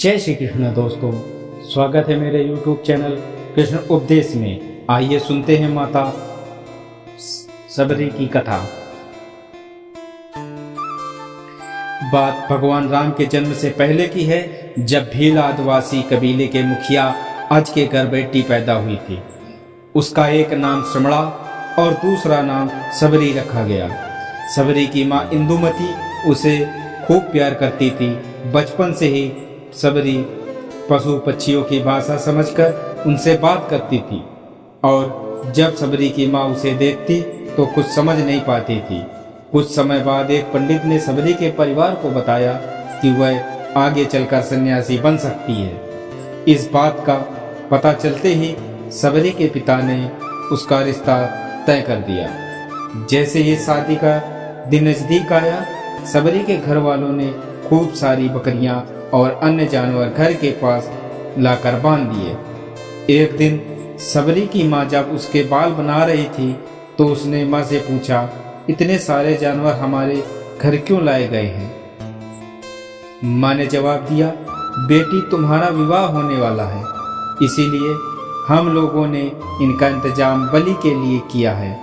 जय श्री कृष्ण दोस्तों, स्वागत है मेरे YouTube चैनल कृष्ण उपदेश में। आइए सुनते हैं माता सबरी की कथा। बात भगवान राम के जन्म से पहले की है, जब भील आदिवासी कबीले के मुखिया अज के घर बेटी पैदा हुई थी। उसका एक नाम श्रमणा और दूसरा नाम सबरी रखा गया। सबरी की माँ इंदुमती उसे खूब प्यार करती थी। बचपन से ही सबरी पशु पक्षियों की भाषा समझकर उनसे बात करती थी और जब सबरी की माँ उसे देखती तो कुछ समझ नहीं पाती थी। कुछ समय बाद एक पंडित ने सबरी के परिवार को बताया कि वह आगे चलकर सन्यासी बन सकती है। इस बात का पता चलते ही सबरी के पिता ने उसका रिश्ता तय कर दिया। जैसे ही शादी का दिन नजदीक आया, सबरी के घर वालों ने खूब सारी बकरियां और अन्य जानवर घर के पास लाकर बांध दिए। एक दिन सबरी की माँ जब उसके बाल बना रही थी तो उसने माँ से पूछा, इतने सारे जानवर हमारे घर क्यों लाए गए हैं? माँ ने जवाब दिया, बेटी तुम्हारा विवाह होने वाला है, इसीलिए हम लोगों ने इनका इंतजाम बलि के लिए किया है।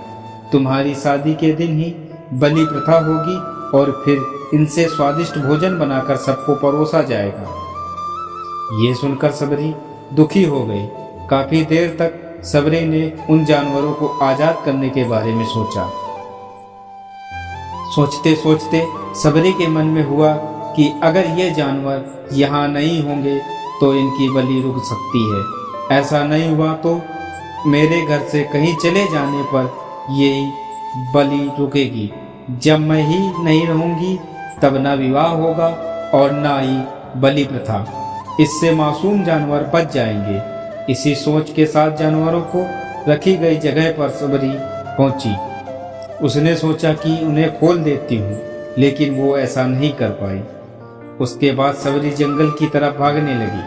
तुम्हारी शादी के दिन ही बलि प्रथा होगी और फिर इनसे स्वादिष्ट भोजन बनाकर सबको परोसा जाएगा। ये सुनकर सबरी दुखी हो गई। काफी देर तक सबरी ने उन जानवरों को आजाद करने के बारे में सोचा। सोचते सोचते सबरी के मन में हुआ कि अगर ये जानवर यहाँ नहीं होंगे तो इनकी बलि रुक सकती है। ऐसा नहीं हुआ तो मेरे घर से कहीं चले जाने पर ये बलि रुकेगी। जब मैं ही नहीं रहूंगी तब ना विवाह होगा और ना ही बलि प्रथा। इससे मासूम जानवर बच जाएंगे। इसी सोच के साथ जानवरों को रखी गई जगह पर सबरी पहुंची। उसने सोचा कि उन्हें खोल देती हूँ, लेकिन वो ऐसा नहीं कर पाई। उसके बाद सबरी जंगल की तरफ भागने लगी।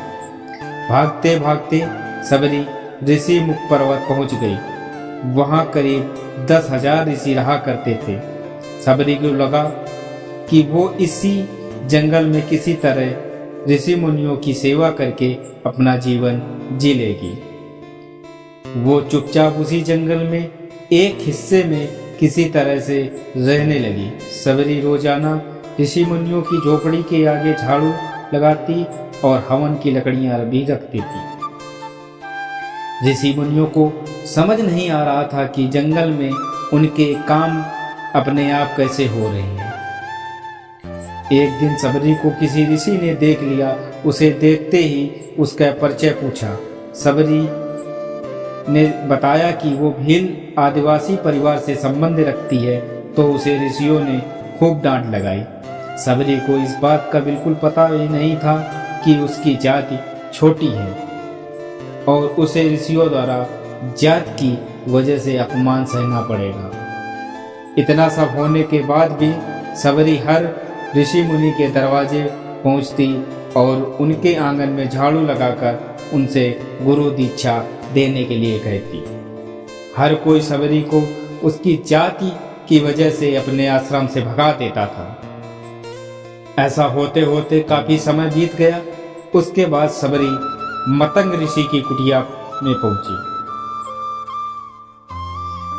भागते भागते सबरी ऋषि मुख पर्वत पहुंच गई। वहां करीब 10,000 ऋषि रहा करते थे। सबरी को लगा कि वो इसी जंगल में किसी तरह ऋषि मुनियों की सेवा करके अपना जीवन जी लेगी। वो चुपचाप उसी जंगल में एक हिस्से में किसी तरह से रहने लगी। सबरी रोजाना ऋषि मुनियों की झोपड़ी के आगे झाड़ू लगाती और हवन की लकड़ियां भी रखती थी। ऋषि मुनियों को समझ नहीं आ रहा था कि जंगल में उनके काम अपने आप कैसे हो रहे हैं। एक दिन सबरी को किसी ऋषि ने देख लिया। उसे देखते ही उसका परिचय पूछा। सबरी ने बताया कि वो भील आदिवासी परिवार से संबंध रखती है, तो उसे ऋषियों ने खूब डांट लगाई। सबरी को इस बात का बिल्कुल पता ही नहीं था कि उसकी जाति छोटी है और उसे ऋषियों द्वारा जात की वजह से अपमान सहना पड़ेगा। इतना सब होने के बाद भी सबरी हर ऋषि मुनि के दरवाजे पहुंचती और उनके आंगन में झाड़ू लगाकर उनसे गुरु दीक्षा देने के लिए कहती। हर कोई सबरी को उसकी जाति की वजह से अपने आश्रम से भगा देता था। ऐसा होते होते काफी समय बीत गया। उसके बाद सबरी मतंग ऋषि की कुटिया में पहुंची।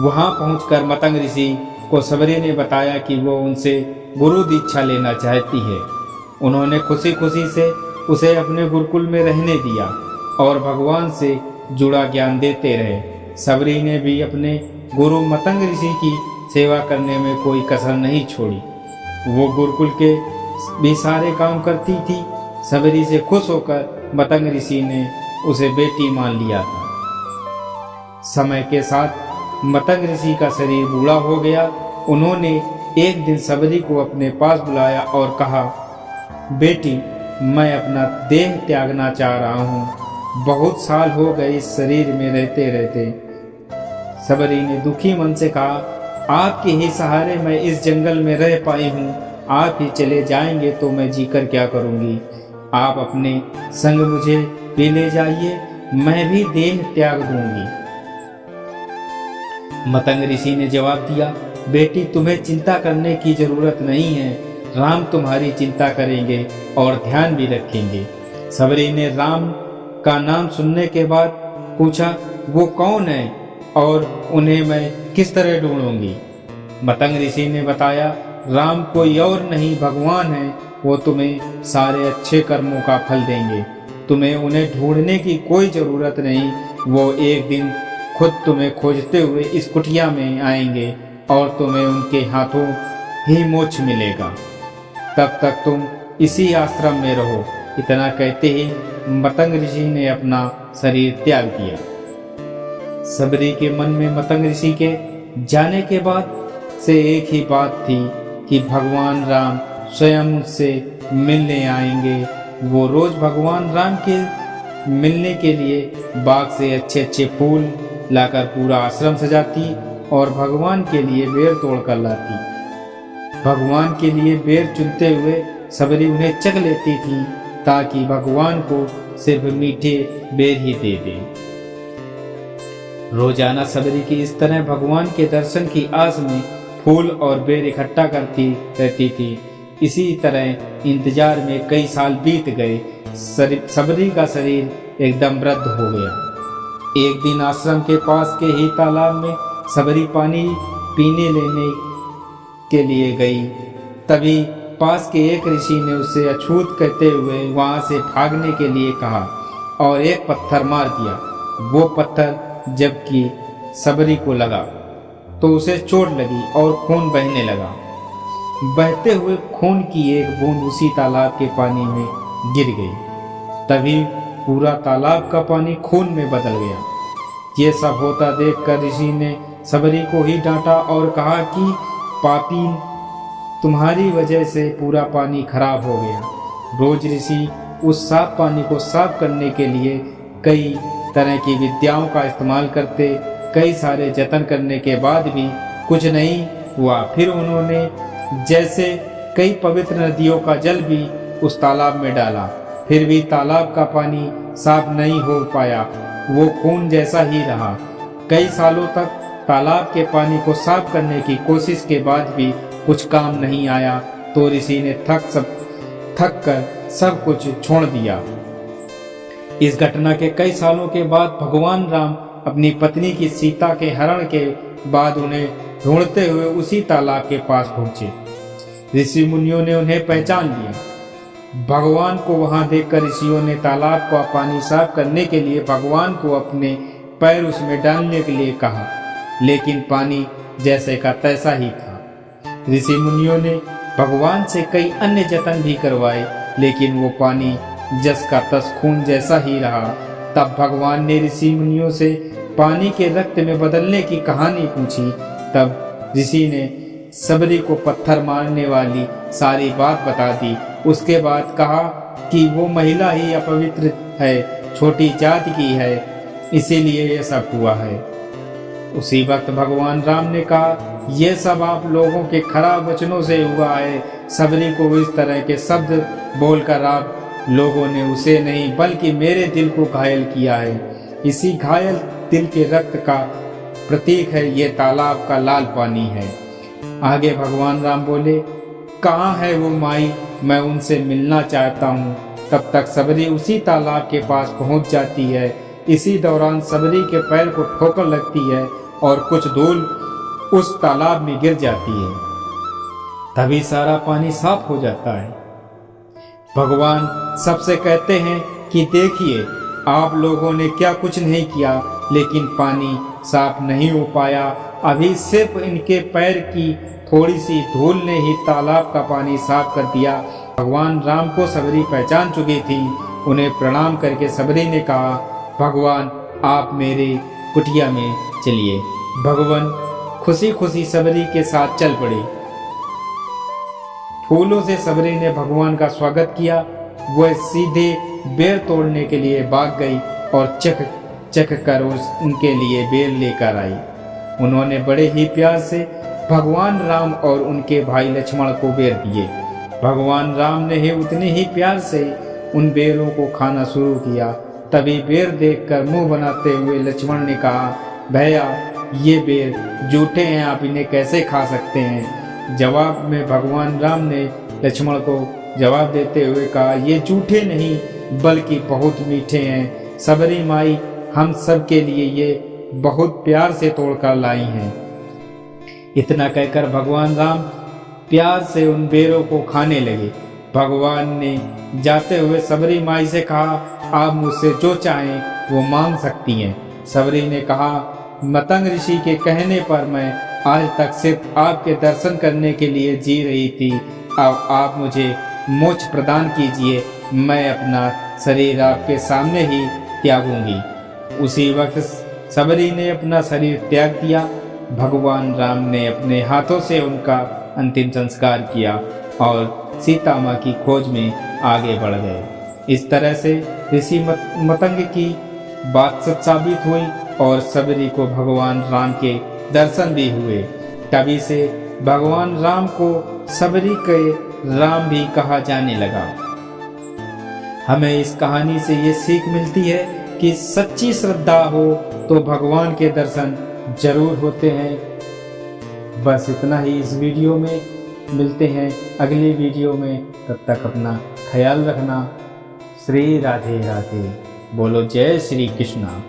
वहां पहुंचकर मतंग ऋषि को सबरी ने बताया कि वो उनसे गुरु दीक्षा लेना चाहती है। उन्होंने खुशी खुशी से उसे अपने गुरुकुल में रहने दिया और भगवान से जुड़ा ज्ञान देते रहे। सबरी ने भी अपने गुरु मतंग ऋषि की सेवा करने में कोई कसर नहीं छोड़ी। वो गुरुकुल के भी सारे काम करती थी। सबरी से खुश होकर मतंग ऋषि ने उसे बेटी मान लिया था। समय के साथ मतंग ऋषि का शरीर बूढ़ा हो गया। उन्होंने एक दिन सबरी को अपने पास बुलाया और कहा, बेटी, मैं अपना देह त्यागना चाह रहा हूँ। बहुत साल हो गए इस शरीर में रहते रहते। सबरी ने दुखी मन से कहा, आपके ही सहारे मैं इस जंगल में रह पाई हूँ। आप ही चले जाएंगे तो मैं जीकर क्या करूँगी? आप अपने संग मुझे भी ले जाइए, मैं भी देह त्याग दूंगी। मतंग ऋषि ने जवाब दिया, बेटी, तुम्हें चिंता करने की जरूरत नहीं है। राम तुम्हारी चिंता करेंगे और ध्यान भी रखेंगे। सबरी ने राम का नाम सुनने के बाद पूछा, वो कौन है और उन्हें मैं किस तरह ढूंढूंगी? मतंग ऋषि ने बताया, राम कोई और नहीं भगवान है, वो तुम्हें सारे अच्छे कर्मों का फल देंगे। तुम्हें उन्हें ढूंढने की कोई जरूरत नहीं, वो एक दिन खुद तुम्हें खोजते हुए इस कुटिया में आएंगे और तुम्हें उनके हाथों ही मोक्ष मिलेगा। तब तक तुम इसी आश्रम में रहो। इतना कहते ही मतंग ऋषि ने अपना शरीर त्याग दिया। सबरी के मन में मतंग ऋषि के जाने के बाद से एक ही बात थी कि भगवान राम स्वयं उससे मिलने आएंगे। वो रोज भगवान राम के मिलने के लिए बाग से अच्छे अच्छे फूल लाकर पूरा आश्रम सजाती और भगवान के लिए बेर तोड़ कर लाती। भगवान के लिए बेर चुनते हुए सबरी उन्हें चख लेती थी ताकि भगवान को सिर्फ मीठे बेर ही दे दे। रोजाना सबरी की इस तरह भगवान के दर्शन की आस में फूल और बेर इकट्ठा करती रहती थी। इसी तरह इंतजार में कई साल बीत गए। सबरी का शरीर एकदम वृद्ध हो गया। एक दिन आश्रम के पास के ही तालाब में सबरी पानी पीने लेने के लिए गई। तभी पास के एक ऋषि ने उसे अछूत कहते हुए वहां से भागने के लिए कहा और एक पत्थर मार दिया। वो पत्थर जबकि सबरी को लगा तो उसे चोट लगी और खून बहने लगा। बहते हुए खून की एक बूंद उसी तालाब के पानी में गिर गई। तभी पूरा तालाब का पानी खून में बदल गया। ये सब होता देखकर ऋषि ने सबरी को ही डांटा और कहा कि पापी, तुम्हारी वजह से पूरा पानी खराब हो गया। रोज ऋषि उस साफ पानी को साफ करने के लिए कई तरह की विद्याओं का इस्तेमाल करते। कई सारे जतन करने के बाद भी कुछ नहीं हुआ। फिर उन्होंने जैसे कई पवित्र नदियों का जल भी उस तालाब में डाला, फिर भी तालाब का पानी साफ नहीं हो पाया। वो खून जैसा ही रहा। कई सालों तक तालाब के पानी को साफ करने की कोशिश के बाद भी कुछ काम नहीं आया तो ऋषि ने थक कर सब कुछ छोड़ दिया। इस घटना के कई सालों के बाद भगवान राम अपनी पत्नी की सीता के हरण के बाद उन्हें ढूंढते हुए उसी तालाब के पास पहुंचे। ऋषि मुनियों ने उन्हें पहचान लिया। भगवान को वहां देखकर ऋषियों ने तालाब का पानी साफ करने के लिए भगवान को अपने पैर उसमें डालने के लिए कहा, लेकिन पानी जैसे का तैसा ही था। ऋषि मुनियों ने भगवान से कई अन्य जतन भी करवाए, लेकिन वो पानी जस का तस खून जैसा ही रहा। तब भगवान ने ऋषि मुनियों से पानी के रक्त में बदलने की कहानी पूछी। तब ऋषि ने सबरी को पत्थर मारने वाली सारी बात बता दी। उसके बाद कहा कि वो महिला ही अपवित्र है, छोटी जाति की है, इसीलिए ये सब हुआ है। उसी वक्त भगवान राम ने कहा, यह सब आप लोगों के खराब वचनों से हुआ है। सबरी को इस तरह के शब्द बोलकर आप लोगों ने उसे नहीं बल्कि मेरे दिल को घायल किया है। इसी घायल दिल के रक्त का प्रतीक है ये तालाब का लाल पानी है। आगे भगवान राम बोले, कहाँ है वो माई, मैं उनसे मिलना चाहता हूँ। तब तक सबरी उसी तालाब के पास पहुँच जाती है। इसी दौरान सबरी के पैर को ठोकर लगती है और कुछ धूल उस तालाब में गिर जाती है। तभी सारा पानी साफ हो जाता है। भगवान सबसे कहते हैं कि देखिए, आप लोगों ने क्या कुछ नहीं किया, लेकिन पानी साफ नहीं हो पाया। अभी सिर्फ इनके पैर की थोड़ी सी धूल ने ही तालाब का पानी साफ कर दिया। भगवान राम को सबरी पहचान चुकी थी। उन्हें प्रणाम करके सबरी ने कहा, भगवान आप मेरे कुटिया में चलिए। भगवान खुशी खुशी सबरी के साथ चल पड़े। फूलों से सबरी ने भगवान का स्वागत किया। वह सीधे बेर तोड़ने के लिए भाग गई और चख कर उनके लिए बेर लेकर आई। उन्होंने बड़े ही प्यार से भगवान राम और उनके भाई लक्ष्मण को बेर दिए। भगवान राम ने ही उतने ही प्यार से उन बेरों को खाना शुरू किया। तभी बेर देखकर मुंह बनाते हुए लक्ष्मण ने कहा, भैया ये बेर जूठे हैं, आप इन्हें कैसे खा सकते हैं। जवाब में भगवान राम ने लक्ष्मण को जवाब देते हुए कहा, ये जूठे नहीं, बल्कि बहुत मीठे हैं। सबरी माई हम सब के लिए ये बहुत प्यार से तोड़कर लाई हैं। इतना कहकर भगवान राम प्यार से उन बेरों को खाने लगे। भगवान ने जाते हुए सबरी माई से कहा, आप मुझसे जो चाहें वो मांग सकती हैं। सबरी ने कहा, मतंग ऋषि के कहने पर मैं आज तक सिर्फ आपके दर्शन करने के लिए जी रही थी। अब आप मुझे मोक्ष प्रदान कीजिए, मैं अपना शरीर आपके सामने ही त्यागूंगी। उसी वक्त सबरी ने अपना शरीर त्याग दिया। भगवान राम ने अपने हाथों से उनका अंतिम संस्कार किया और सीता माँ की खोज में आगे बढ़ गए। इस तरह से ऋषि मतंग की बात सच साबित हुई और सबरी को भगवान राम के दर्शन भी हुए। तभी से भगवान राम को सबरी के राम भी कहा जाने लगा। हमें इस कहानी से ये सीख मिलती है कि सच्ची श्रद्धा हो तो भगवान के दर्शन जरूर होते हैं। बस इतना ही इस वीडियो में। मिलते हैं अगली वीडियो में, तब तक अपना ख्याल रखना। श्री राधे राधे। बोलो जय श्री कृष्णा।